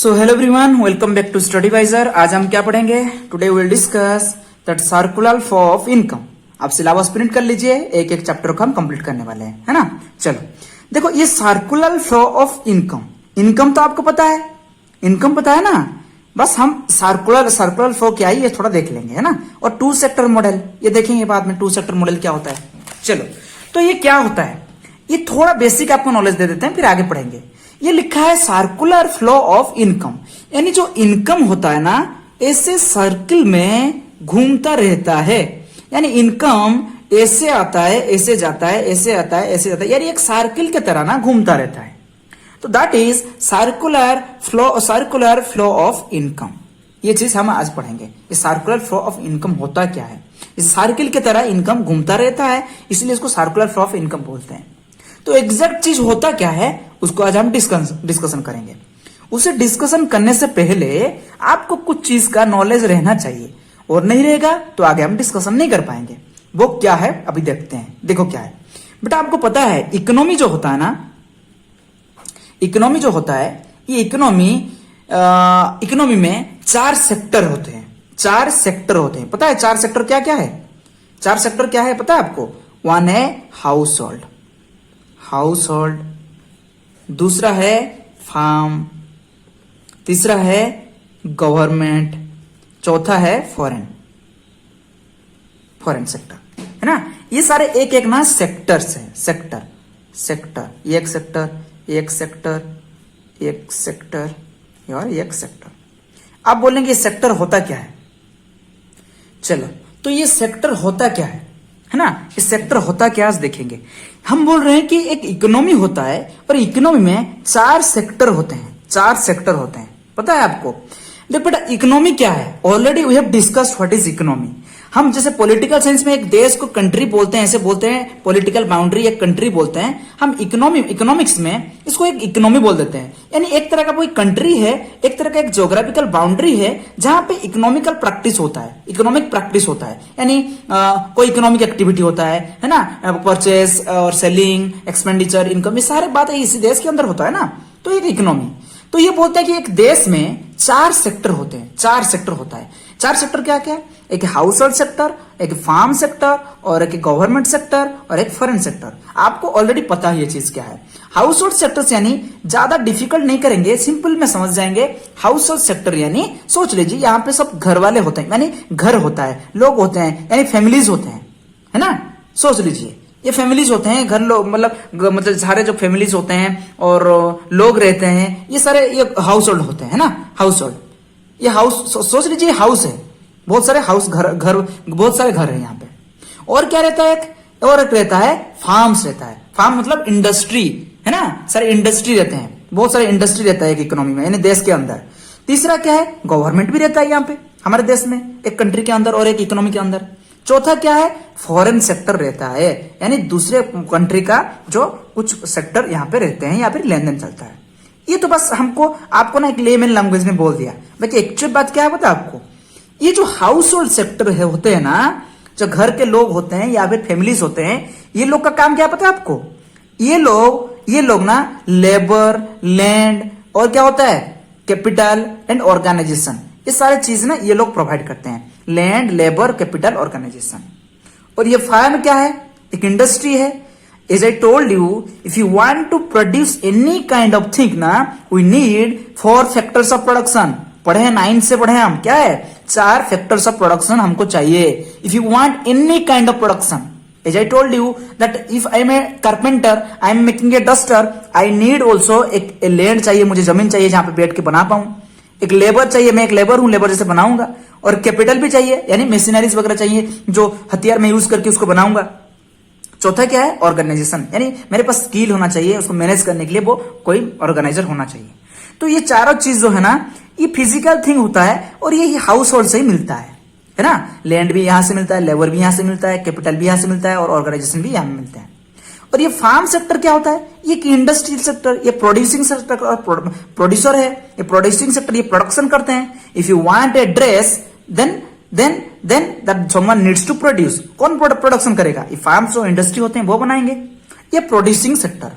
So hello everyone, welcome back to study wiser. आज हम क्या पढ़ेंगे? Today we will discuss that circular flow of income. आप syllabus print कर लीजिए, एक एक चैप्टर को हम कंप्लीट करने वाले हैं, है ना। चलो देखो, ये circular flow of income, income तो आपको पता है, इनकम पता है ना। बस हम सर्कुलर फ्लो क्या है ये थोड़ा देख लेंगे, है ना। और टू सेक्टर मॉडल ये देखेंगे बाद में, टू सेक्टर मॉडल क्या होता है। चलो तो ये क्या होता है, ये थोड़ा बेसिक आपको नॉलेज दे देते हैं, फिर आगे पढ़ेंगे। ये लिखा है सर्कुलर फ्लो ऑफ इनकम, यानी जो इनकम होता है ना ऐसे सर्किल में घूमता रहता है। यानी इनकम ऐसे आता है, ऐसे जाता है, ऐसे आता है, ऐसे जाता है, यानी एक सर्किल की तरह ना घूमता रहता है। तो that is circular flow of income. ये चीज हम आज पढ़ेंगे। ये सर्कुलर फ्लो ऑफ इनकम होता क्या है। इस सर्किल की तरह इनकम घूमता रहता है, इसलिए इसको सर्कुलर फ्लो ऑफ इनकम बोलते हैं। तो एग्जैक्ट चीज होता क्या है उसको आज हम डिस्कशन करेंगे। उसे डिस्कशन करने से पहले आपको कुछ चीज का नॉलेज रहना चाहिए, और नहीं रहेगा तो आगे हम डिस्कशन नहीं कर पाएंगे। वो क्या है अभी देखते हैं। देखो क्या है बेटा, आपको पता है इकोनॉमी जो होता है ना, इकोनॉमी जो होता है, ये इकोनॉमी में चार सेक्टर होते हैं। चार सेक्टर होते हैं, पता है चार सेक्टर क्या क्या है? चार सेक्टर क्या है पता है आपको? वन है हाउस होल्ड, दूसरा है फार्म, तीसरा है गवर्नमेंट, चौथा है फॉरेन सेक्टर, है ना। ये सारे एक एक ना सेक्टर्स है। सेक्टर एक सेक्टर और एक सेक्टर। आप बोलेंगे ये सेक्टर होता क्या है? चलो तो ये सेक्टर होता क्या है ना। इस सेक्टर होता क्या आज देखेंगे। हम बोल रहे हैं कि एक इकोनॉमी होता है, और इकोनॉमी में चार सेक्टर होते हैं। पता है आपको? देखो बेटा, इकोनॉमी क्या है, already we have discussed what is economy. हम जैसे पॉलिटिकल साइंस में एक देश को कंट्री बोलते हैं, ऐसे बोलते हैं पॉलिटिकल बाउंड्री एक कंट्री बोलते हैं। हम इकोनॉमिक्स में इसको एक इकोनॉमी बोल देते हैं। यानी एक तरह का कोई कंट्री है, एक तरह का एक ज्योग्राफिकल बाउंड्री है जहां पे इकोनॉमिक प्रैक्टिस होता है। यानी कोई इकोनॉमिक एक्टिविटी होता है ना, परचेस और सेलिंग, एक्सपेंडिचर, इनकम, ये सारे बातें इसी देश के अंदर होता है ना। तो एक इकोनॉमी, तो ये बोलते हैं कि एक देश में चार सेक्टर होते हैं। चार सेक्टर होता है। चार सेक्टर क्या क्या? एक हाउस होल्ड सेक्टर, एक फार्म सेक्टर, और एक गवर्नमेंट सेक्टर, और एक फॉरेन सेक्टर। आपको ऑलरेडी पता है ये चीज क्या है। हाउस होल्ड सेक्टर यानी ज्यादा डिफिकल्ट नहीं करेंगे, सिंपल में समझ जाएंगे। हाउस होल्ड सेक्टर यानी सोच लीजिए यहाँ पे सब घर वाले होते हैं, यानी घर होता है, लोग होते हैं, यानी फैमिलीज होते हैं, है ना। सोच लीजिए ये फैमिलीज होते हैं, घर लोग मतलब सारे जो फैमिलीज होते हैं और लोग रहते हैं, ये सारे ये हाउस होल्ड होते हैं, है ना। हाउस होल्ड, ये हाउस सोच लीजिए हाउस है, बहुत सारे हाउस घर बहुत सारे घर है यहाँ पे। और क्या रहता है? एक रहता है फार्म्स रहता है। फार्म मतलब इंडस्ट्री, है ना। सारे इंडस्ट्री रहते हैं, बहुत सारे इंडस्ट्री रहता है एक इकोनॉमी में, यानी देश के अंदर। तीसरा क्या है? गवर्नमेंट भी रहता है यहाँ पे हमारे देश में, एक कंट्री के अंदर और एक इकोनॉमी के अंदर। चौथा क्या है? फॉरेन सेक्टर रहता है, यानी दूसरे कंट्री का जो कुछ सेक्टर यहाँ पे रहते हैं, यहाँ पे लेन देन चलता है। ये तो बस आपको ना एक लेमन लैंग्वेज में बोल दिया। बाकी एक्चुअल बात क्या है पता आपको? ये जो हाउस होल्ड सेक्टर है होते हैं ना, जो घर के लोग होते हैं या फिर फैमिलीज होते हैं, ये लोग का काम क्या है पता है आपको? ये लोग ना लेबर, लैंड और क्या होता है कैपिटल एंड ऑर्गेनाइजेशन, ये सारे चीज ना ये लोग प्रोवाइड करते हैं। Land, labour, capital, organisation. और ये फार्म क्या है? एक इंडस्ट्री है। As I told you, if you want to produce any kind of thing ना, we need 4 factors of production. पढ़े हैं 9 से पढ़े हम, क्या है? 4 factors of production हमको चाहिए। If you want any kind of production, as I told you that if I am a carpenter, I am making a duster, I need also एक land चाहिए, मुझे जमीन चाहिए जहां पे बैठ के बना पाऊं। एक लेबर चाहिए, मैं एक लेबर हूं, लेबर जैसे बनाऊंगा। और कैपिटल भी चाहिए, यानी मशीनरीज वगैरह चाहिए जो हथियार में यूज करके उसको बनाऊंगा। चौथा क्या है? ऑर्गेनाइजेशन, यानी मेरे पास स्किल होना चाहिए, उसको मैनेज करने के लिए वो कोई ऑर्गेनाइजर होना चाहिए। तो ये चारों चीज जो है ना, ये फिजिकल थिंग होता है, और ये हाउस होल्ड से ही मिलता है ना। लैंड भी यहां से मिलता है, लेबर भी यहां से मिलता है, कैपिटल भी यहां से मिलता है, और ऑर्गेनाइजेशन भी यहां मिलता है। और ये फार्म सेक्टर क्या होता है? ये इंडस्ट्रियल सेक्टर, ये प्रोड्यूसिंग सेक्टर और प्रोड्यूसर है। ये प्रोड्यूसिंग सेक्टर, ये प्रोडक्शन करते हैं। If you want a dress then that someone needs to produce. कौन प्रोडक्शन करेगा? ये फार्म्स जो इंडस्ट्री होते हैं वो बनाएंगे। ये प्रोड्यूसिंग सेक्टर।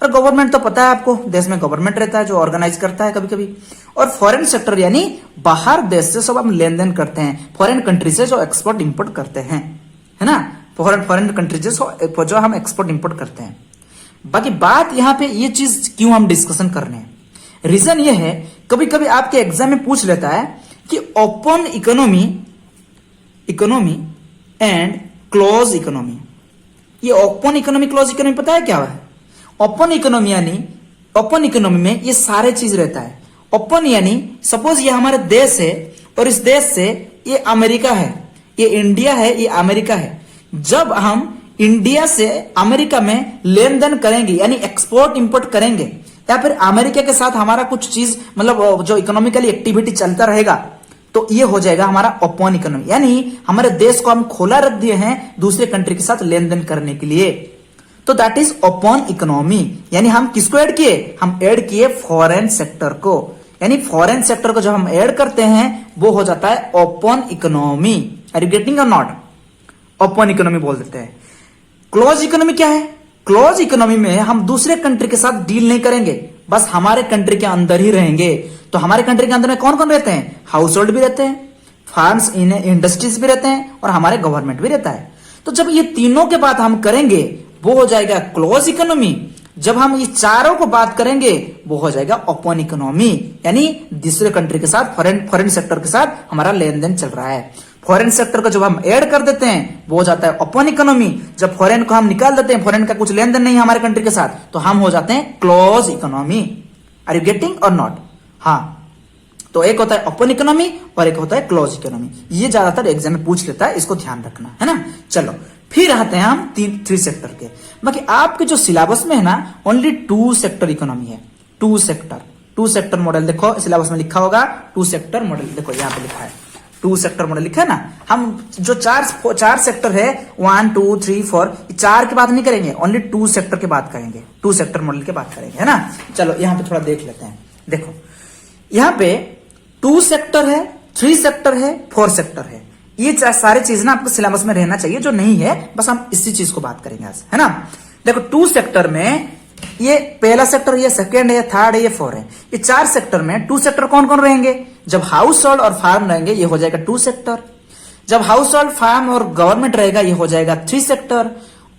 और गवर्नमेंट तो पता है आपको, देश में गवर्नमेंट रहता है जो ऑर्गेनाइज करता है कभी कभी। और फॉरेन सेक्टर यानी बाहर देश से सब हम लेन देन करते हैं, फॉरेन कंट्री से जो एक्सपोर्ट इंपोर्ट करते हैं, है ना, फॉरेन कंट्री से जो हम एक्सपोर्ट इंपोर्ट करते हैं। बाकी बात यहाँ पे ये चीज क्यों हम डिस्कशन कर रहे हैं, रीजन ये है, कभी कभी आपके एग्जाम में पूछ लेता है कि open economy and close economy. ये ओपन इकोनॉमी क्लोज इकोनॉमी पता है क्या है? ओपन इकोनॉमी यानी ओपन इकोनॉमी में ये सारे चीज रहता है। ओपन यानी सपोज ये हमारा देश है और इस देश से ये अमेरिका है, ये इंडिया है, ये अमेरिका है। जब हम इंडिया से अमेरिका में लेन देन करेंगे यानी एक्सपोर्ट इंपोर्ट करेंगे, या फिर अमेरिका के साथ हमारा कुछ चीज मतलब जो इकोनॉमिकली एक्टिविटी चलता रहेगा, तो ये हो जाएगा हमारा ओपन इकोनॉमी। यानी हमारे देश को हम खोला रख दिए हैं दूसरे कंट्री के साथ लेन देन करने के लिए, तो दैट इज ओपन इकोनॉमी। यानी हम किसको ऐड किए? हम ऐड किए फॉरेन सेक्टर को। यानी फॉरेन सेक्टर को जब हम ऐड करते हैं वो हो जाता है open economy. Are you getting or not? Open economy बोल देते हैं। क्लोज इकोनॉमी क्या है? क्लोज इकोनॉमी में हम दूसरे कंट्री के साथ डील नहीं करेंगे, बस हमारे कंट्री के अंदर ही रहेंगे। तो हमारे कंट्री के अंदर में कौन कौन रहते हैं? हाउस होल्ड भी रहते हैं, फार्म्स इंडस्ट्रीज भी रहते हैं, और हमारे गवर्नमेंट भी रहता है। तो जब ये तीनों के बात हम करेंगे वो हो जाएगा क्लोज इकोनॉमी। जब हम इस चारों को बात करेंगे वो हो जाएगा ओपन इकोनॉमी। यानी दूसरे कंट्री के साथ फॉरेन सेक्टर के साथ हमारा लेन देन चल रहा है। फॉरेन सेक्टर को जब हम ऐड कर देते हैं वो हो जाता है ओपन इकोनॉमी। जब फॉरेन को हम निकाल देते हैं, फॉरेन का कुछ लेन देन नहीं है हमारे कंट्री के साथ, तो हम हो जाते हैं close economy. Are you getting or not? हाँ, तो एक होता है ओपन इकोनॉमी और एक होता है क्लोज इकोनॉमी। ये ज्यादातर एग्जाम में पूछ लेता है, इसको ध्यान रखना है ना। चलो फिर आते हैं हम थ्री सेक्टर के। बाकी आपके जो सिलेबस में है ना ओनली 2 सेक्टर इकोनॉमी है। 2 सेक्टर मॉडल देखो सिलेबस में लिखा होगा, 2 सेक्टर मॉडल देखो यहाँ पे लिखा है, 2 सेक्टर मॉडल लिखा है ना। हम जो चार सेक्टर है 1 2 3 4, 4 की बात नहीं करेंगे, ओनली 2 सेक्टर की बात करेंगे, 2 सेक्टर मॉडल की बात करेंगे, है ना। चलो यहाँ पे थोड़ा देख लेते हैं। देखो यहाँ पे 2 सेक्टर है, 3 सेक्टर है, 4 सेक्टर है। ये सारी चीज ना आपको सिलेबस में रहना चाहिए, जो नहीं है बस हम इसी चीज को बात करेंगे आज, है ना। देखो 2 सेक्टर में ये पहला सेक्टर, ये सेकंड है, थर्ड है, ये 4 है। ये 4 सेक्टर में 2 सेक्टर कौन कौन रहेंगे? जब हाउस होल्ड और फार्म रहेंगे ये हो जाएगा 2 सेक्टर। जब हाउस होल्ड, फार्म और गवर्नमेंट रहेगा ये हो जाएगा 3 सेक्टर।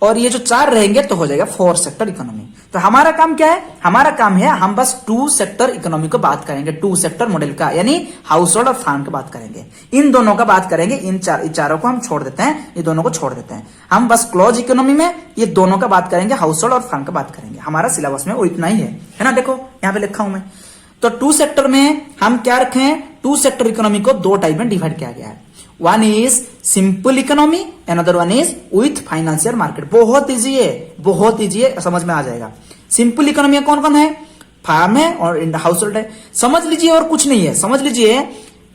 और ये जो 4 रहेंगे तो हो जाएगा 4 सेक्टर इकोनॉमी। तो हमारा काम क्या है? हमारा काम है हम बस 2 सेक्टर इकोनॉमी को बात करेंगे, 2 सेक्टर मॉडल का, यानी हाउस होल्ड और फार्म की बात करेंगे। इन दोनों का बात करेंगे, इन चारों को हम छोड़ देते हैं, ये दोनों को छोड़ देते हैं। हम बस क्लोज इकोनॉमी में ये दोनों का बात करेंगे, हाउस होल्ड और फार्म का बात करेंगे। हमारा सिलेबस में वो इतना ही है ना। देखो यहाँ पे लिखा हूं मैं। तो 2 सेक्टर में हम क्या रखे हैं? 2 सेक्टर इकोनॉमी को 2 टाइप में डिवाइड किया गया है। One is simple economy, another one is with financial market. बहुत इजी है, बहुत इजी है, समझ में आ जाएगा। सिंपल इकोनॉमी में कौन कौन है? फार्म है और हाउस होल्ड है, समझ लीजिए, और कुछ नहीं है। समझ लीजिए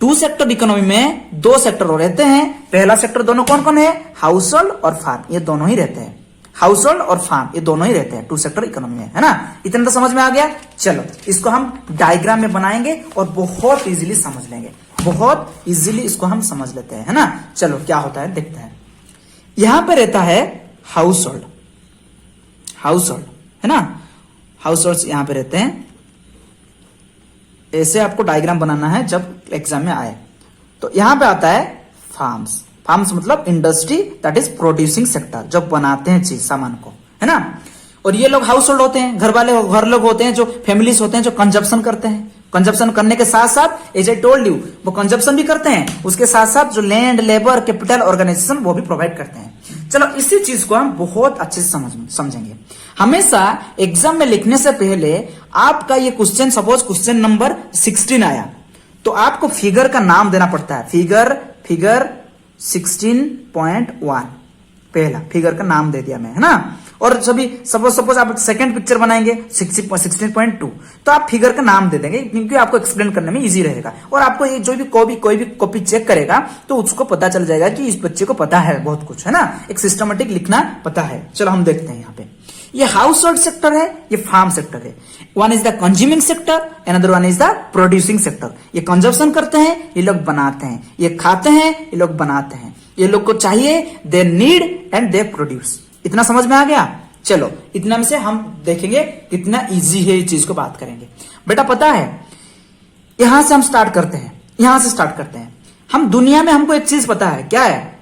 2 सेक्टर इकोनॉमी में 2 सेक्टर रहते हैं। पहला सेक्टर दोनों कौन कौन है? हाउस होल्ड और फार्म, ये दोनों ही रहते हैं। हाउस होल्ड और फार्म ये दोनों ही रहते हैं 2 सेक्टर इकोनॉमी में, है ना। इतना तो समझ में आ गया। चलो इसको हम डायग्राम में बनाएंगे और बहुत इजीली समझ लेंगे, बहुत इजीली इसको हम समझ लेते हैं, है ना। चलो क्या होता है देखते हैं। यहां पे रहता है हाउस होल्ड, है ना। हाउस होल्ड यहां पे रहते हैं। ऐसे आपको डायग्राम बनाना है जब एग्जाम में आए। तो यहां पे आता है फार्म्स। फार्म्स मतलब industry, that is producing sector, जब बनाते हैं चीज सामान को, है ना। और ये लोग हाउस होल्ड होते हैं, घर लोग होते हैं, जो फैमिलीज होते हैं, जो कंजप्शन करते हैं। कंजप्शन करने के साथ साथ एज आई टोल्ड यू वो कंजप्शन भी करते हैं, उसके साथ साथ जो लैंड, लेबर, कैपिटल, ऑर्गेनाइजेशन वो भी प्रोवाइड करते हैं। चलो इसी चीज को हम बहुत अच्छे से समझेंगे। हमेशा एग्जाम में लिखने से पहले आपका ये क्वेश्चन, सपोज क्वेश्चन नंबर 16 आया, तो आपको फिगर का नाम देना पड़ता है। फिगर 16.1 पहला फिगर का नाम दे दिया मैं, है ना। और सपोज आप सेकंड पिक्चर बनाएंगे 16.2, तो आप फिगर का नाम दे देंगे, क्योंकि आपको एक्सप्लेन करने में इजी रहेगा। और आपको ये जो भी कोई भी कॉपी चेक करेगा तो उसको पता चल जाएगा कि इस बच्चे को पता है बहुत कुछ, है ना। एक सिस्टमेटिक लिखना पता है। चलो हम देखते हैं यहाँ पे। ये हाउस होल्ड सेक्टर है, ये फार्म सेक्टर है। One is the consuming sector, another one is the producing sector. ये कंजप्शन करते हैं, ये लोग बनाते हैं। ये खाते हैं, ये लोग बनाते हैं। ये लोग को चाहिए, they need and they produce. इतना समझ में आ गया। चलो इतना में से हम देखेंगे कितना इजी है, ये चीज को बात करेंगे। बेटा पता है, यहां से हम स्टार्ट करते हैं, यहां से स्टार्ट करते हैं। हम दुनिया में हमको एक चीज पता है, क्या है?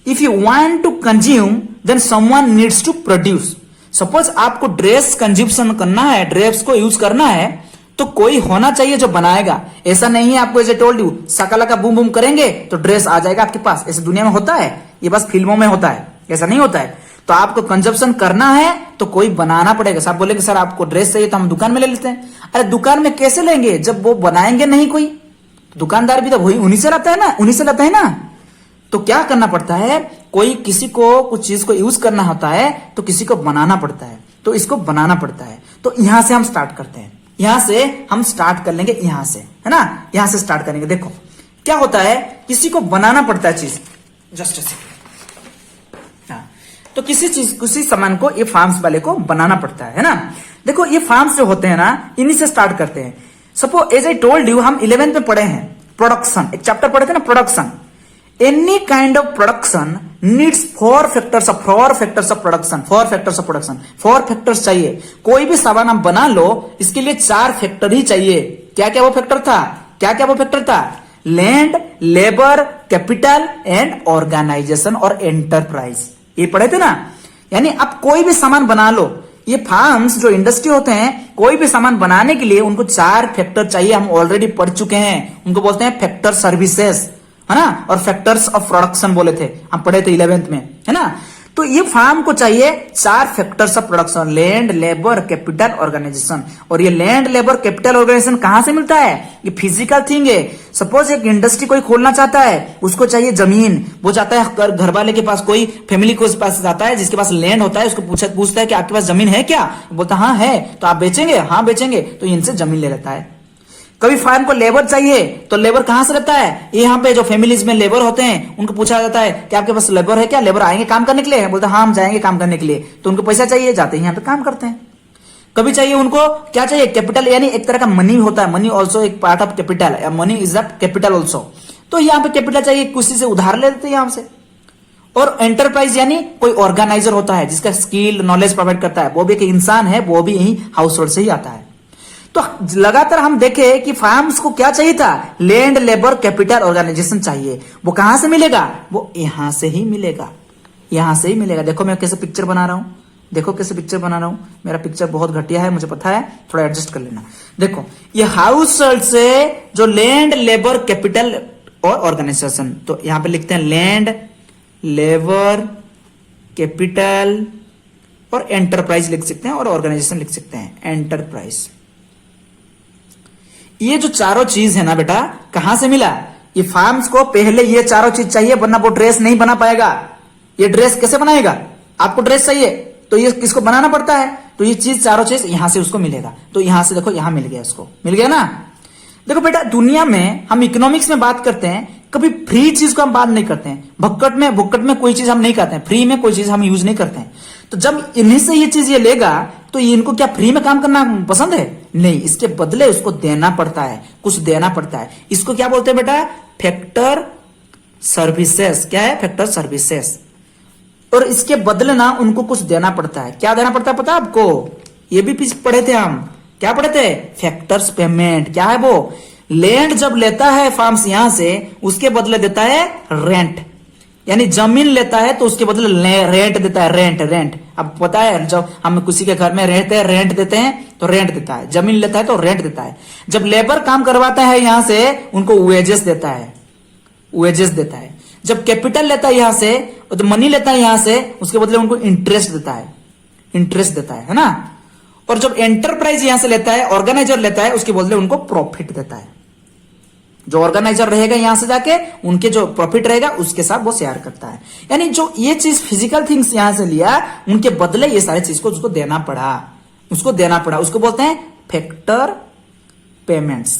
If you want to consume then someone needs to produce. Suppose आपको ड्रेस कंज्यूम्शन करना है, ड्रेस को यूज करना है, तो कोई होना चाहिए जो बनाएगा। ऐसा नहीं है आपको ऐसे टोल्ड यू सकाला का बूम बूम करेंगे तो ड्रेस आ जाएगा आपके पास, ऐसे दुनिया में होता है? ये बस फिल्मों में होता है, ऐसा नहीं होता है। तो आपको कंजप्शन करना है तो कोई बनाना पड़ेगा। सब बोलेंगे सर आपको ड्रेस चाहिए तो हम दुकान में ले लेते हैं। अरे दुकान में कैसे लेंगे जब वो बनाएंगे नहीं कोई? दुकानदार भी तो वही उन्हीं से लाता है ना, उन्हीं से लाता है ना। तो क्या करना पड़ता है, कोई किसी को कुछ चीज को यूज करना होता है तो किसी को बनाना पड़ता है, तो इसको बनाना पड़ता है। तो यहां से हम स्टार्ट करते हैं, यहां से हम स्टार्ट कर लेंगे, यहां से, है ना, यहां से स्टार्ट करेंगे। देखो क्या होता है, किसी को बनाना पड़ता है चीज, जस्ट अ सेकंड। तो किसी सामान को ये फार्म्स वाले को बनाना पड़ता है ना। देखो ये फार्म्स जो होते हैं ना, इन्हीं से स्टार्ट करते हैं। Suppose as I told you, हम 11th में पढ़े हैं प्रोडक्शन, एक चैप्टर पढ़े थे ना production. Any kind of production needs 4 factors of production. 4 factors of production, 4 factors चाहिए। कोई भी सामान हम बना लो, इसके लिए 4 फैक्टर ही चाहिए। क्या क्या वो फैक्टर था, क्या क्या वो फैक्टर था? Land, labour, capital and organisation और एंटरप्राइज, ये पढ़े थे ना। यानी अब कोई भी सामान बना लो, ये फार्म्स जो इंडस्ट्री होते हैं, कोई भी सामान बनाने के लिए उनको 4 फैक्टर चाहिए। हम ऑलरेडी पढ़ चुके हैं, उनको बोलते हैं फैक्टर सर्विसेज, है ना, और फैक्टर्स ऑफ प्रोडक्शन बोले थे, हम पढ़े थे 11th में, है ना। तो ये फार्म को चाहिए 4 factors of production, land, labour, capital, organisation. और ये लैंड, लेबर, कैपिटल, ऑर्गेनाइजेशन कहां से मिलता है? ये फिजिकल थिंग है। सपोज एक इंडस्ट्री कोई खोलना चाहता है, उसको चाहिए जमीन। वो जाता है घर वाले के पास, कोई फैमिली को पास जाता है जिसके पास लैंड होता है, उसको पूछता है कि आपके पास जमीन है क्या? बोलता हाँ है। तो आप बेचेंगे? हाँ बेचेंगे। तो इनसे जमीन ले लेता है। कभी फार्म को लेबर चाहिए तो लेबर कहां से रहता है? यहाँ पे जो फैमिलीज में लेबर होते हैं उनको पूछा जाता है कि आपके पास लेबर है क्या? लेबर आएंगे काम करने के लिए? बोलते हाँ हम जाएंगे काम करने के लिए। तो उनको पैसा चाहिए, जाते हैं यहाँ पे काम करते हैं। कभी चाहिए उनको क्या चाहिए? कैपिटल, यानी एक तरह का मनी होता है। मनी ऑल्सो एक part of capital, money is the capital also. तो यहाँ पे कैपिटल चाहिए, किसी से उधार ले लेते हैं यहाँ से। और एंटरप्राइज यानी कोई ऑर्गेनाइजर होता है जिसका स्किल नॉलेज प्रोवाइड करता है, वो भी एक इंसान है, वो भी यही हाउस होल्ड से ही आता है। तो लगातार हम देखे कि फार्म्स को क्या चाहिए था? लैंड, लेबर, कैपिटल, ऑर्गेनाइजेशन चाहिए। वो कहां से मिलेगा? वो यहां से ही मिलेगा, यहां से ही मिलेगा। देखो मैं कैसे पिक्चर बना रहा हूं, देखो कैसे पिक्चर बना रहा हूं। मेरा पिक्चर बहुत घटिया है, मुझे पता है, थोड़ा एडजस्ट कर लेना। देखो ये हाउस होल्ड से जो लैंड, लेबर, कैपिटल और ऑर्गेनाइजेशन, तो यहां पे लिखते हैं लैंड, लेबर, कैपिटल और एंटरप्राइज लिख सकते हैं, और ऑर्गेनाइजेशन लिख सकते हैं, एंटरप्राइज। ये जो चारों चीज है ना बेटा, कहां से मिला? ये फार्म्स को पहले ये चारों चीज चाहिए, वरना वो ड्रेस नहीं बना पाएगा। ये ड्रेस कैसे बनाएगा? आपको ड्रेस चाहिए तो ये किसको बनाना पड़ता है? तो ये चीज, चारों चीज यहां से उसको मिलेगा। तो यहां से देखो, यहां मिल गया, उसको मिल गया ना। देखो बेटा, दुनिया में हम इकोनॉमिक्स में बात करते हैं, कभी फ्री चीज को हम बात नहीं करते हैं। भुक्कट में कोई चीज हम नहीं करते हैं, फ्री में कोई चीज हम यूज नहीं करते हैं। तो जब इन्हीं से ये चीज ये लेगा तो इनको क्या फ्री में काम करना पसंद है? नहीं, इसके बदले उसको देना पड़ता है, कुछ देना पड़ता है। इसको क्या बोलते हैं बेटा? Factor services. क्या है? Factor services. और इसके बदले ना उनको कुछ देना पड़ता है। क्या देना पड़ता है पता है आपको? ये भी पढ़े थे हम, क्या पढ़े थे? Factors payment. क्या है वो? लैंड जब लेता है फार्म्स यहां से, उसके बदले देता है रेंट, यानी जमीन लेता है तो उसके बदले रेंट देता है। रेंट अब पता है, जब हम किसी के घर में रहते हैं, रेंट देते हैं तो रेंट देता है। जमीन लेता है तो रेंट देता है। जब लेबर काम करवाता है यहां से, उनको वेजेस देता है, वेजेस देता है। जब कैपिटल लेता है यहां से, तो मनी लेता है यहां से, उसके बदले उनको इंटरेस्ट देता है, इंटरेस्ट देता है ना। और जब एंटरप्राइज यहां से लेता है, ऑर्गेनाइजर लेता है, उसके बदले उनको प्रॉफिट देता है। जो ऑर्गेनाइजर रहेगा यहां से जाके, उनके जो प्रॉफिट रहेगा उसके साथ वो शेयर करता है। यानी जो ये चीज फिजिकल थिंग्स यहां से लिया, उनके बदले ये सारी चीज को उसको देना पड़ा, उसको बोलते हैं फैक्टर पेमेंट्स।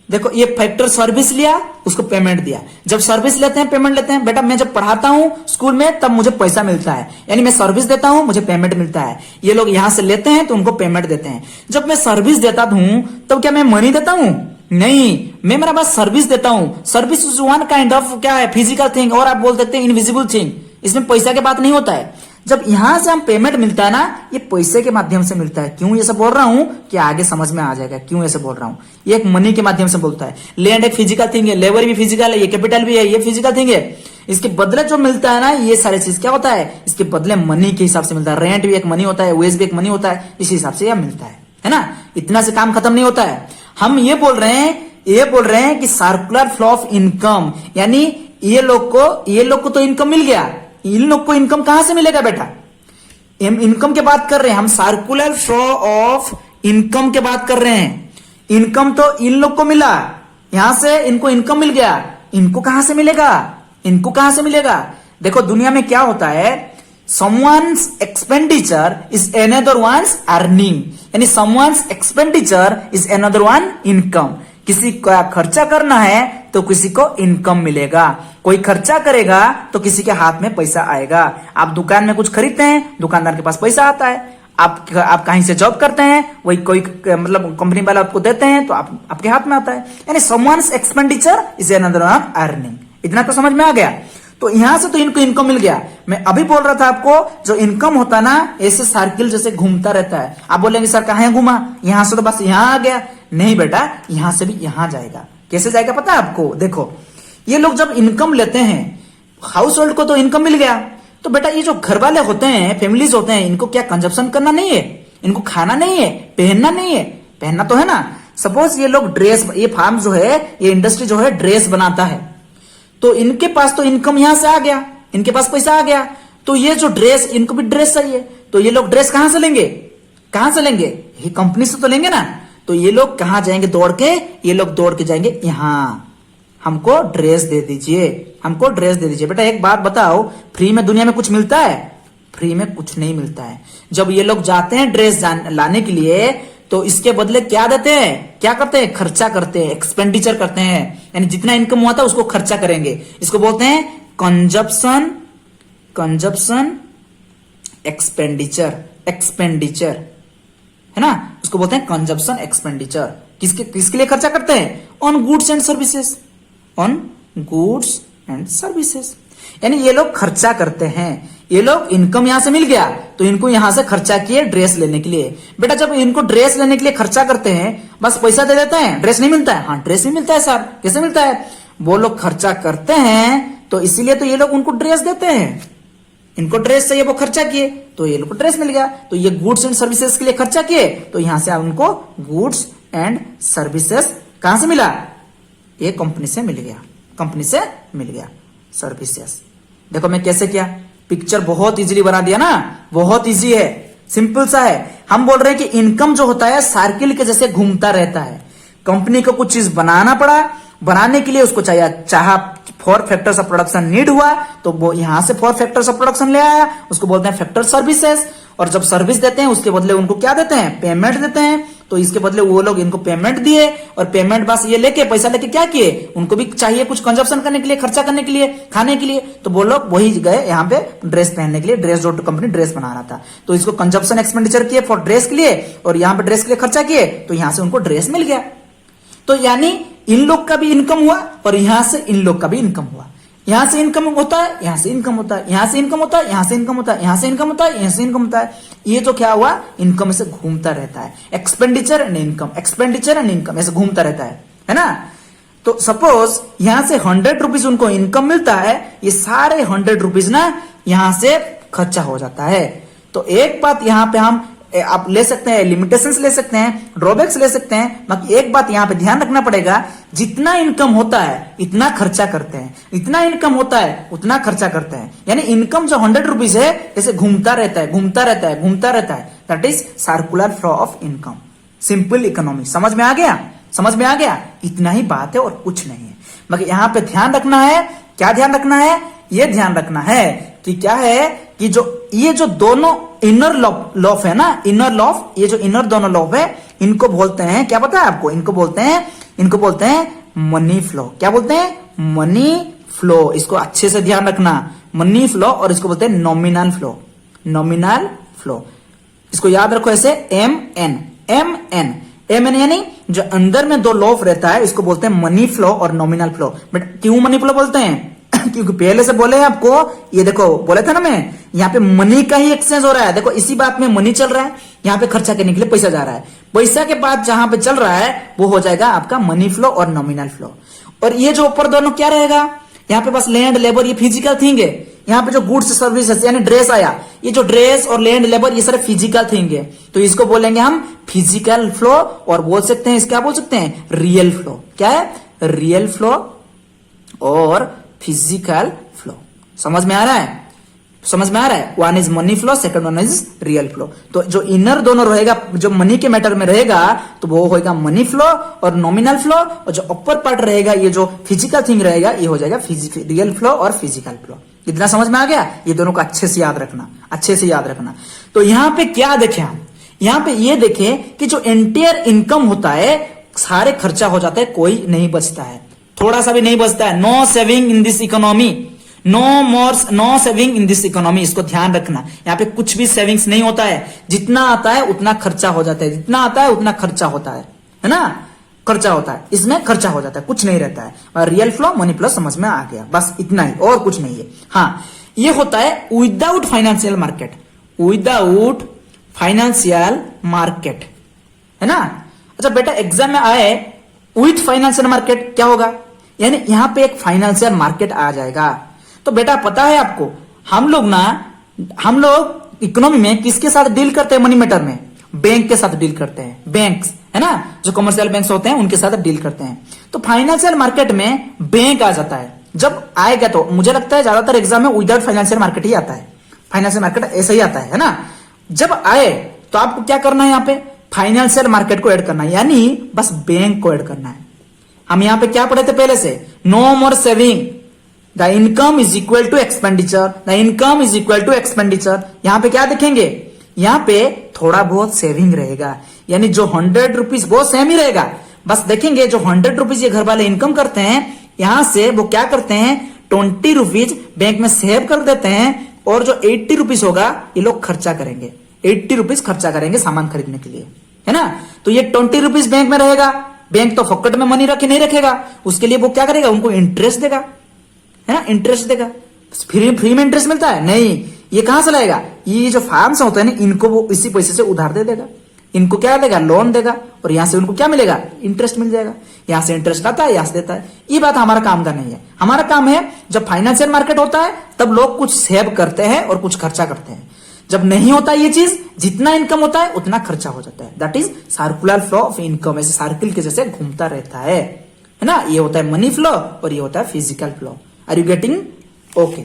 देखो ये फैक्टर सर्विस लिया, उसको पेमेंट दिया। जब सर्विस लेते हैं, पेमेंट लेते हैं। बेटा मैं जब पढ़ाता हूं स्कूल में, तब मुझे पैसा मिलता है, यानी मैं सर्विस देता हूं, मुझे पेमेंट मिलता है। ये लोग यहां से लेते हैं तो उनको पेमेंट देते हैं। जब मैं सर्विस देता हूं तब क्या मैं मनी देता हूं? नहीं, मैं मेरा बस सर्विस देता हूं। Service is one kind of क्या है? फिजिकल थिंग, और आप बोल सकते हैं इनविजिबल थिंग। इसमें पैसा की बात नहीं होता है। जब यहां से हम पेमेंट मिलता है ना, ये पैसे के माध्यम से मिलता है। क्यों ये सब बोल रहा हूं कि आगे समझ में आ जाएगा क्यों ऐसे बोल रहा हूं। ये एक मनी के माध्यम से बोलता है। लैंड एक फिजिकल थिंग है, लेबर भी फिजिकल है, ये कैपिटल भी है, ये फिजिकल थिंग है। इसके बदले जो मिलता है ना, ये सारे चीज क्या होता है, इसके बदले मनी के हिसाब से मिलता है। रेंट भी एक मनी होता है, वेज भी एक मनी होता है, इस हिसाब से यह मिलता है ना। इतना से काम खत्म नहीं होता है। हम ये बोल रहे हैं कि सर्कुलर फ्लो ऑफ इनकम, यानी ये लोग को तो इनकम मिल गया, इन लोग को इनकम कहां से मिलेगा बेटा। हम इनकम की बात कर रहे हैं, हम सर्कुलर फ्लो ऑफ इनकम की बात कर रहे हैं। इनकम तो इन लोग को मिला, यहां से इनको इनकम मिल गया, इनको कहां से मिलेगा, इनको कहां से मिलेगा। देखो दुनिया में क्या होता है, someone's expenditure is another one's earning, यानी someone's expenditure is another one income। किसी का खर्चा करना है तो किसी को इनकम मिलेगा, कोई खर्चा करेगा तो किसी के हाथ में पैसा आएगा। आप दुकान में कुछ खरीदते हैं, दुकानदार के पास पैसा आता है। आप कहीं से जॉब करते हैं, वही कोई मतलब कंपनी वाला आपको देते हैं तो आपके हाथ में आता है। यानी someone's expenditure is another one earning। इतना तो समझ में आ गया। तो यहां से तो इनको इनकम मिल गया। मैं अभी बोल रहा था आपको, जो इनकम होता ना ऐसे सर्किल जैसे घूमता रहता है। आप बोलेंगे सर कहां घूमा, यहां से तो बस यहां आ गया। नहीं बेटा, यहां से भी यहां जाएगा। कैसे जाएगा पता है आपको। देखो ये लोग जब इनकम लेते हैं, हाउस होल्ड को तो इनकम मिल गया, तो बेटा ये जो घर वाले होते हैं, फैमिलीज होते हैं, इनको क्या कंजप्शन करना नहीं है, इनको खाना नहीं है, पहनना नहीं है। पहनना तो है ना। सपोज ये लोग ड्रेस, ये फार्म जो है, ये इंडस्ट्री जो है ड्रेस बनाता है, तो इनके पास तो इनकम यहां से आ गया, इनके पास पैसा आ गया। तो ये जो ड्रेस, इनको भी ड्रेस चाहिए, तो ये लोग ड्रेस कहां से लेंगे, कहां से लेंगे, ये कंपनी से तो लेंगे ना। तो ये लोग कहां जाएंगे दौड़ के, ये लोग दौड़ के जाएंगे यहां, हमको ड्रेस दे दीजिए, हमको ड्रेस दे दीजिए। बेटा एक बात बताओ, फ्री में दुनिया में कुछ मिलता है, फ्री में कुछ नहीं मिलता है। जब ये लोग जाते हैं ड्रेस लाने के लिए, तो इसके बदले क्या देते हैं, क्या करते हैं, खर्चा करते हैं, एक्सपेंडिचर करते हैं। यानी जितना इनकम हुआ था उसको खर्चा करेंगे। इसको बोलते हैं कंजप्शन, कंजप्शन एक्सपेंडिचर, एक्सपेंडिचर है ना, उसको बोलते हैं कंजप्शन एक्सपेंडिचर। किसके लिए खर्चा करते हैं, on goods and services, on goods and services. यानी ये लोग खर्चा करते हैं, ये लोग इनकम यहां से मिल गया तो इनको यहां से खर्चा किए ड्रेस लेने के लिए। बेटा जब इनको ड्रेस लेने के लिए खर्चा करते हैं, बस पैसा दे देते हैं, ड्रेस नहीं मिलता है। हाँ ड्रेस नहीं मिलता है सर, कैसे मिलता है, वो लोग खर्चा करते हैं तो इसीलिए तो ये लोग उनको ड्रेस देते हैं। इनको ड्रेस चाहिए, वो खर्चा किए तो ये लोग को ड्रेस मिल गया। तो ये गुड्स एंड सर्विसेज के लिए खर्चा किए, तो यहां से उनको गुड्स एंड सर्विसेज कहां से मिला, ये कंपनी से मिल गया, कंपनी से मिल गया सर्विसेज। देखो मैं कैसे किया, पिक्चर बहुत इजीली बना दिया ना, बहुत इजी है, सिंपल सा है। हम बोल रहे हैं कि इनकम जो होता है सर्किल के जैसे घूमता रहता है। कंपनी को कुछ चीज बनाना पड़ा, बनाने के लिए उसको चाहिए, चाहा 4 फैक्टर्स ऑफ प्रोडक्शन नीड हुआ तो वो यहां से 4 फैक्टर्स ऑफ प्रोडक्शन ले आया, उसको बोलते हैं फैक्टर सर्विसेज। और जब सर्विस देते हैं उसके बदले उनको क्या देते हैं, पेमेंट देते हैं। तो इसके बदले वो लोग इनको पेमेंट दिए, और पेमेंट बस ये लेके, पैसा लेके क्या किए, उनको भी चाहिए कुछ कंजप्शन करने के लिए, खर्चा करने के लिए, खाने के लिए। तो वो लोग वही गए यहाँ पे ड्रेस पहनने के लिए, ड्रेस जो कंपनी ड्रेस बना रहा था, तो इसको कंजप्शन एक्सपेंडिचर किए फॉर ड्रेस के लिए, और यहाँ पे ड्रेस के लिए खर्चा किए, तो यहां से उनको ड्रेस मिल गया। तो यानी इन लोग का भी इनकम हुआ और यहां से इन लोग का भी इनकम हुआ। यहां से इनकम होता है, यहां से इनकम होता है, यहां से इनकम होता है, यहां से इनकम होता है, यहां से इनकम होता है, यहां से इनकम होता है। ये जो क्या हुआ, इनकम से घूमता रहता है, expenditure and income, expenditure and income ऐसे घूमता रहता है ना। तो सपोज यहां से 100 रुपीज उनको इनकम मिलता है, ये सारे 100 रुपीज ना यहां से खर्चा हो जाता है। तो एक बात यहां पे हम आप ले सकते हैं, लिमिटेशंस ले सकते हैं, ड्रॉबैक्स ले सकते हैं। बाकी एक बात यहां पे ध्यान रखना पड़ेगा, जितना इनकम होता है इतना खर्चा करते हैं, इतना इनकम होता है उतना खर्चा करते हैं। यानी इनकम जो 100 रुपीज है ऐसे घूमता रहता है, घूमता रहता है, घूमता रहता है। That is circular flow of income, simple economy. समझ में आ गया, समझ में आ गया, इतना ही बात है और कुछ नहीं है। मगर यहां पे ध्यान रखना है, क्या ध्यान रखना है, ये ध्यान रखना है कि क्या है कि ये जो दोनों इनर लॉफ है ना, इनर लॉफ, ये जो इनर दोनों लॉफ है, इनको बोलते हैं, क्या पता है आपको, इनको बोलते हैं मनी फ्लो। क्या बोलते हैं, मनी फ्लो। इसको अच्छे से ध्यान रखना, मनी फ्लो, और इसको बोलते हैं नॉमिनल फ्लो, नॉमिनल फ्लो। इसको याद रखो ऐसे, M N, M N, M N, यानी जो अंदर में 2 लॉफ रहता है इसको बोलते हैं मनी फ्लो और नॉमिनल फ्लो। बट क्यों मनी फ्लो बोलते हैं क्योंकि पहले से बोले हैं आपको, ये देखो बोले थे ना मैं, यहाँ पे मनी का ही एक्सचेंज हो रहा है। देखो इसी बात में मनी चल रहा है, यहाँ पे खर्चा करने के लिए पैसा जा रहा है। पैसा के बाद जहां पे चल रहा है वो हो जाएगा आपका मनी फ्लो और नॉमिनल फ्लो। और ये जो ऊपर दोनों क्या रहेगा, यहाँ पे बस लैंड लेबर ये फिजिकल थिंग है। यहाँ पे जो गुड्स सर्विसेज यानी ड्रेस आया, ये जो ड्रेस और लैंड लेबर ये सारे फिजिकल थिंग है, तो इसको बोलेंगे हम फिजिकल फ्लो। और बोल सकते हैं, क्या बोल सकते हैं, रियल फ्लो। क्या है, रियल फ्लो और फिजिकल फ्लो। समझ में आ रहा है, समझ में आ रहा है। One is money flow, second one is real flow. तो जो इनर दोनों रहेगा, जो मनी के मैटर में रहेगा, तो वो होगा मनी फ्लो और नॉमिनल फ्लो। और जो अपर पार्ट रहेगा, ये जो फिजिकल थिंग रहेगा, ये हो जाएगा रियल फ्लो और फिजिकल फ्लो। इतना समझ में आ गया। ये दोनों को अच्छे से याद रखना, अच्छे से याद रखना। तो यहां पे क्या देखें हम, यहां पे ये देखें कि जो एंटायर इनकम होता है, सारे खर्चा हो जाता है, कोई नहीं बचता है, थोड़ा सा भी नहीं बचता है। No saving in this economy, no saving in this economy. इसको ध्यान रखना, यहाँ पे कुछ भी सेविंग्स नहीं होता है। जितना आता है उतना खर्चा हो जाता है, जितना आता है उतना खर्चा होता है ना, खर्चा होता है, इसमें खर्चा हो जाता है, कुछ नहीं रहता है। और रियल फ्लो मनी प्लस समझ में आ गया, बस इतना ही, और कुछ नहीं है। हाँ, ये होता है without financial market, without financial market, है ना। अच्छा बेटा, एग्जाम में आए विथ फाइनेंशियल मार्केट क्या होगा, यानी यहां पे एक फाइनेंशियल मार्केट आ जाएगा। तो बेटा पता है आपको, हम लोग इकोनॉमी में किसके साथ डील करते हैं, मनी मैटर में बैंक के साथ डील करते हैं, बैंक्स, है ना, जो कमर्शियल बैंक्स होते हैं उनके साथ डील करते हैं। तो फाइनेंशियल मार्केट में बैंक आ जाता है। जब आएगा तो मुझे लगता है ज्यादातर एग्जाम में विदाउट फाइनेंशियल मार्केट ही आता है, फाइनेंशियल मार्केट ऐसा ही आता है ना। जब आए तो आपको क्या करना है, यहाँ पे फाइनेंशियल मार्केट को ऐड करना है, यानी बस बैंक को ऐड करना है। हम यहाँ पे क्या पढ़े थे पहले से, no more saving, the income is equal to expenditure, the income is equal to expenditure. यहां पे क्या देखेंगे, यहां पे थोड़ा बहुत सेविंग रहेगा, यानी जो 100 रुपीज वो सेम ही रहेगा। बस देखेंगे जो 100 रुपीज ये घर वाले इनकम करते हैं, यहां से वो क्या करते हैं, 20 रुपीज बैंक में सेव कर देते हैं, और जो 80 रुपीज होगा ये लोग खर्चा करेंगे, 80 रुपीज खर्चा करेंगे सामान खरीदने के लिए, है ना। तो ये 20 रुपीज बैंक में रहेगा। बैंक तो फकट में मनी रखे नहीं रखेगा, उसके लिए वो क्या करेगा, उनको इंटरेस्ट देगा, है ना, इंटरेस्ट देगा। फ्री में इंटरेस्ट मिलता है नहीं, ये कहां से लाएगा, ये जो फार्म्स होते हैं ना, इनको वो इसी पैसे से उधार दे देगा, इनको क्या देगा, लोन देगा, और यहां से उनको क्या मिलेगा, इंटरेस्ट मिल जाएगा। यहां से इंटरेस्ट आता है, यहां से देता है। ये बात हमारा काम का नहीं है। हमारा काम है जब फाइनेंशियल मार्केट होता है तब लोग कुछ सेव करते हैं और कुछ खर्चा करते हैं। जब नहीं होता ये चीज, जितना इनकम होता है उतना खर्चा हो जाता है। That is circular flow of income, ऐसे सर्किल के जैसे घूमता रहता है ना। ये होता है मनी फ्लो और ये होता है physical flow. Are you getting, okay.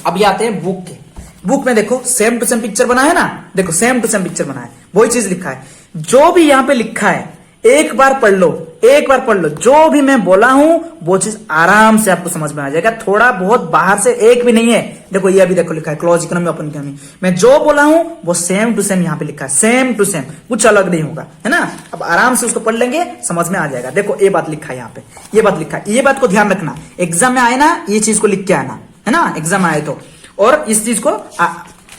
अब ये आते हैं बुक के। बुक में देखो सेम टू सेम पिक्चर बना है ना, देखो सेम टू सेम पिक्चर बना है, वही चीज लिखा है। जो भी यहां पे लिखा है एक बार पढ़ लो, एक बार पढ़ लो। जो भी मैं बोला हूं वो चीज आराम से आपको समझ में आ जाएगा, थोड़ा बहुत बाहर से एक भी नहीं है। देखो ये अभी देखो लिखा है क्लोज इकोनॉमी ओपन इकोनॉमी, मैं जो बोला हूं वो सेम टू सेम यहां पे लिखा है, सेम टू सेम, कुछ अलग नहीं होगा, है ना। अब आराम से उसको पढ़ लेंगे, समझ में आ जाएगा। देखो ये बात लिखा है यहाँ पे, ये बात लिखा है, ये बात को ध्यान रखना। एग्जाम में आए ना, ये चीज को लिख के आना, है ना, एग्जाम में आए तो। और इस चीज को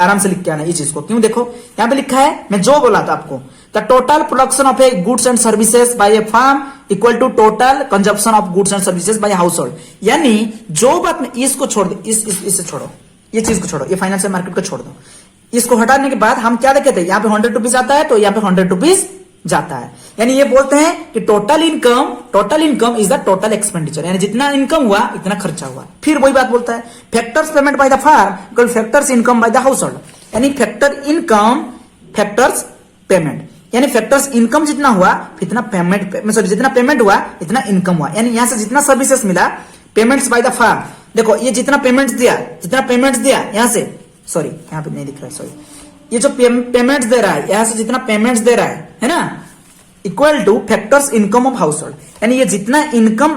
आराम से लिख के आना, ये चीज को। क्यों, देखो यहां पे लिखा है, मैं जो बोला था आपको, the total production of a goods and services by a firm equal to total consumption of goods and services by household. यानी जो बात में, इसको छोड़ दो, इससे छोड़ो, ये चीज को छोड़ो, ये फाइनेंशियल मार्केट को छोड़ दो। इसको हटाने के बाद हम क्या देखे थे, यहाँ पे 100 रुपीज आता है तो यहाँ पे 100 रुपीज जाता है। यानी ये बोलते हैं कि total income is the total expenditure, यानी जितना इनकम हुआ इतना खर्चा हुआ। फिर वही बात बोलता है, factors payment by the firm equal factors income by the house hold. यानी फैक्टर इनकम फैक्टर्स पेमेंट, यानी फैक्टर्स इनकम जितना हुआ इतना पेमेंट, सॉरी जितना पेमेंट हुआ इतना इनकम हुआ। यानी यहां से जितना सर्विसेज मिला, पेमेंट्स बाय द फर्म, देखो ये जितना पेमेंट्स दिया यहां से, सॉरी यहां पे नहीं दिख रहा है, सॉरी, ये जो पेमेंट्स दे रहा है, यहां से जितना पेमेंट्स दे रहा है ना, equal two factors income of house hold. यानी ये जितना इनकम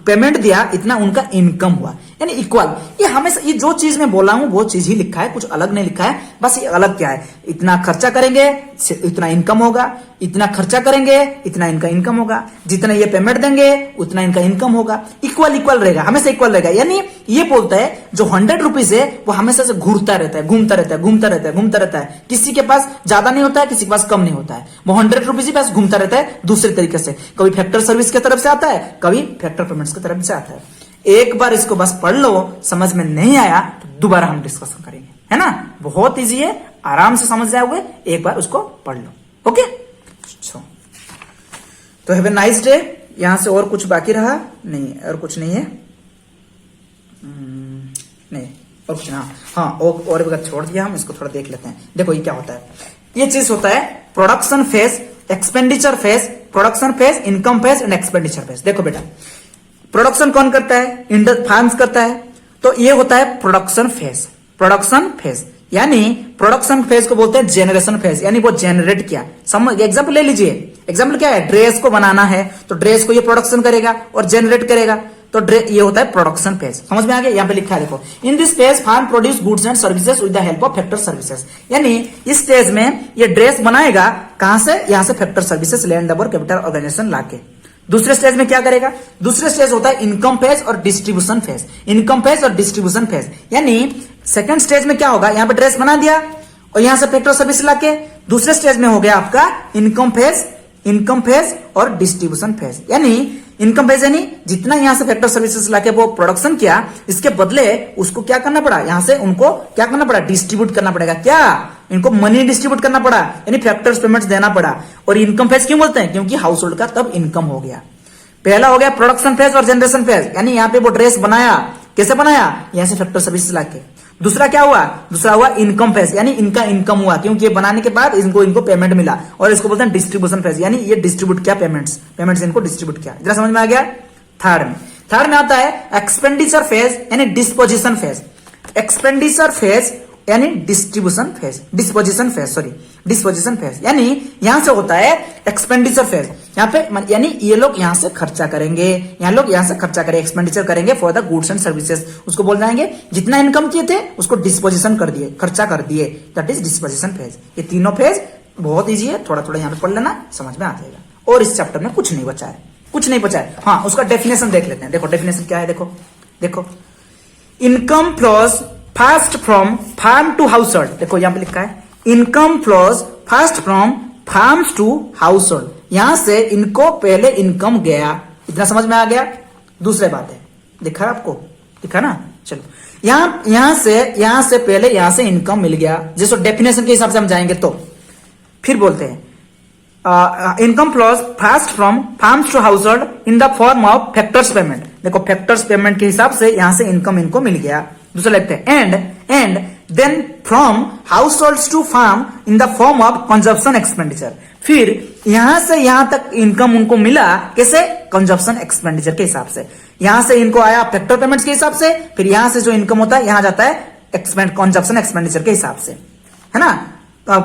पेमेंट दिया इतना उनका इनकम हुआ, यानी इक्वल। ये हमेशा, ये जो चीज मैं बोला हूं वो चीज ही लिखा है, कुछ अलग नहीं लिखा है। बस ये अलग क्या है, इतना खर्चा करेंगे इतना इनकम होगा, इतना खर्चा करेंगे इतना इनका इनकम होगा, जितना ये पेमेंट देंगे उतना इनका इनकम होगा। इक्वल रहेगा, हमेशा इक्वल रहेगा। यानी ये बोलता है जो 100 रुपीज है वो हमेशा से घूमता रहता है। किसी के पास ज्यादा नहीं होता है, किसी के पास कम नहीं होता है, वो 100 रुपीज ही पास घूमता रहता है दूसरे तरीके से। कभी फैक्टर सर्विस की तरफ से आता है, कभी फैक्टर पेमेंट्स की तरफ से आता है। एक बार इसको बस पढ़ लो, समझ में नहीं आया तो दोबारा हम डिस्कशन करेंगे, है ना। बहुत इजी है, आराम से समझ जाओगे, एक बार उसको पढ़ लो। ओके, तो हैव ए नाइस डे। यहां से और कुछ बाकी रहा नहीं, और कुछ नहीं है, नहीं और कुछ। हाँ और भी छोड़ दिया, हम इसको थोड़ा देख लेते हैं। देखो ये क्या होता है, ये चीज होता है production phase, expenditure phase, production phase, income phase and expenditure phase. देखो बेटा, प्रोडक्शन कौन करता है? फार्म्स करता है, तो ये होता है प्रोडक्शन फेज। प्रोडक्शन फेज यानी प्रोडक्शन फेज को बोलते हैं जेनरेशन फेज, यानी वो जेनरेट किया। एग्जाम्पल ले लीजिए, एग्जाम्पल क्या है, ड्रेस को बनाना है तो ड्रेस को ये प्रोडक्शन करेगा और जेनरेट करेगा, तो ये होता है प्रोडक्शन फेज। समझ में आ गया? यहाँ पे लिखा है देखो, in this phase firm produce goods and services with the help of factor services. यानी इस स्टेज में ये ड्रेस बनाएगा कहां से? यहां से factor services, land labour, capital, organisation लाके। दूसरे स्टेज में क्या करेगा? दूसरे स्टेज होता है इनकम फेज और डिस्ट्रीब्यूशन फेज। इनकम फेज और डिस्ट्रीब्यूशन फेज यानी सेकंड स्टेज में क्या होगा, यहां पे ड्रेस बना दिया और यहां से फैक्टर सर्विस लाके। दूसरे स्टेज में हो गया आपका इनकम फेज और डिस्ट्रीब्यूशन फेज। यानी इनकम फेज यानी जितना यहां से फैक्टर सर्विसेज लाके वो प्रोडक्शन किया, इसके बदले उसको क्या करना पड़ा, यहां से उनको क्या करना पड़ा, डिस्ट्रीब्यूट करना पड़ेगा। क्या? इनको मनी डिस्ट्रीब्यूट करना पड़ा, यानी फैक्टर्स पेमेंट्स देना पड़ा। और इनकम फेज क्यों बोलते हैं? क्योंकि हाउस होल्ड का तब इनकम हो गया। पहला हो गया प्रोडक्शन फेज और जनरेशन फेज, यानी यहाँ पे वो ड्रेस बनाया, कैसे बनाया? यहां से फैक्टर सर्विसेज लाके। दूसरा क्या हुआ? दूसरा हुआ इनकम फेज, यानी इनका इनकम हुआ क्योंकि ये बनाने के बाद इनको पेमेंट मिला, और इसको बोलते हैं डिस्ट्रीब्यूशन फेज, यानी ये डिस्ट्रीब्यूट किया पेमेंट्स इनको डिस्ट्रीब्यूट किया। जरा समझ में आ गया? थर्ड में आता है एक्सपेंडिचर फेज यानी डिस्पोजिशन फेज। एक्सपेंडिचर फेज यानी डिस्पोजिशन फेज यानी यहां से होता है एक्सपेंडिचर फेज। यहाँ पे यानी ये लोग यहां से खर्चा करेंगे, एक्सपेंडिचर करेंगे for the goods and services. उसको बोल जाएंगे जितना इनकम किए थे उसको डिस्पोजिशन कर दिए, खर्चा कर दिए, दैट इज डिस्पोजिशन फेज। ये तीनों फेज बहुत ईजी है, थोड़ा थोड़ा यहाँ पे पढ़ लेना, समझ में आ जाएगा। और इस चैप्टर में कुछ नहीं बचा है। हाँ, उसका डेफिनेशन देख लेते हैं। देखो डेफिनेशन क्या है, देखो income flows first from firm to household. देखो यहां पे लिखा है income flows first from firms to household. यहां से इनको पहले इनकम गया, इतना समझ में आ गया। दूसरी बात है, दिखा आपको, दिखा ना? चलो यहां से पहले यहां से इनकम मिल गया, जैसे डेफिनेशन के हिसाब से हम जाएंगे तो फिर बोलते हैं income flows first from firms to household in the form of factors payment. देखो फैक्टर्स पेमेंट के हिसाब से यहां से इनकम इनको मिल गया। दूसरा लिखते हैं and then from households to firm in the form of consumption expenditure. फिर यहां से यहां तक इनकम उनको मिला कैसे? कंजप्शन एक्सपेंडिचर के हिसाब से। यहां से इनको आया फैक्टर पेमेंट्स के हिसाब से, फिर यहां से जो इनकम होता है यहां जाता है कंजप्शन एक्सपेंडिचर के हिसाब से, है ना।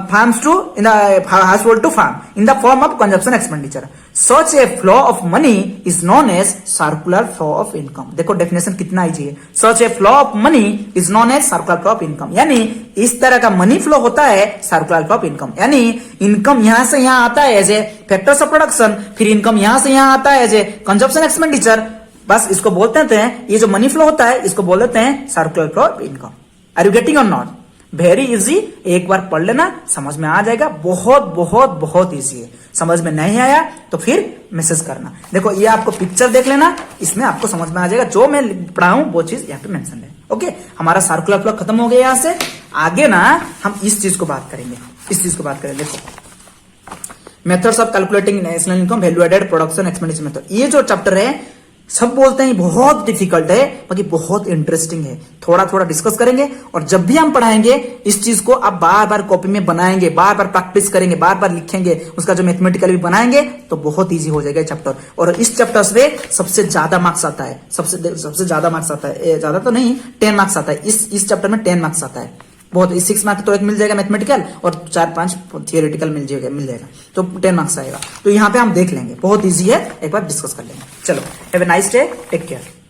farms to in the household to farm in the form of consumption expenditure. Such a flow of money is known as circular flow of income. देखो डेफिनेशन कितना इजी है। Such a flow of money is known as circular flow of income. यानी इस तरह का money flow होता है circular flow of income. यानी इनकम यहां से यहां आता है as a factors of production, फिर इनकम यहां से यहां आता है एज ए कंजप्शन एक्सपेंडिचर। बस इसको बोलते हैं, ये जो मनी फ्लो होता है इसको बोल देते हैं circular flow of income. Are you getting or not? Very easy, एक बार पढ़ लेना, समझ में आ जाएगा। बहुत बहुत बहुत इजी है। समझ में नहीं आया तो फिर मैसेज करना। देखो ये आपको पिक्चर देख लेना, इसमें आपको समझ में आ जाएगा। जो मैं पढ़ाऊं वो चीज यहाँ पे मेंशन है। ओके, हमारा सर्कुलर फ्लो खत्म हो गया। यहां से आगे ना हम इस चीज को बात करेंगे। देखो methods of calculating national income, value added, production, expenditure method. ये जो चैप्टर है सब बोलते हैं बहुत डिफिकल्ट है, बाकी बहुत इंटरेस्टिंग है। थोड़ा थोड़ा डिस्कस करेंगे और जब भी हम पढ़ाएंगे इस चीज को आप बार बार कॉपी में बनाएंगे, बार बार प्रैक्टिस करेंगे, बार बार लिखेंगे, उसका जो मैथमेटिकल भी बनाएंगे तो बहुत इजी हो जाएगा चैप्टर। और इस चैप्टर से सबसे ज्यादा मार्क्स आता है, सबसे ज्यादा मार्क्स आता है, ज्यादा तो नहीं 10 मार्क्स आता है। इस चैप्टर में 10 मार्क्स आता है। बहुत 6 मार्क्स तो एक मिल जाएगा मैथमेटिकल और 4-5 थियोरेटिकल मिल जाएगा, तो 10 मार्क्स आएगा। तो यहाँ पे हम देख लेंगे, बहुत इजी है, एक बार डिस्कस कर लेंगे। चलो, have a nice day, take care.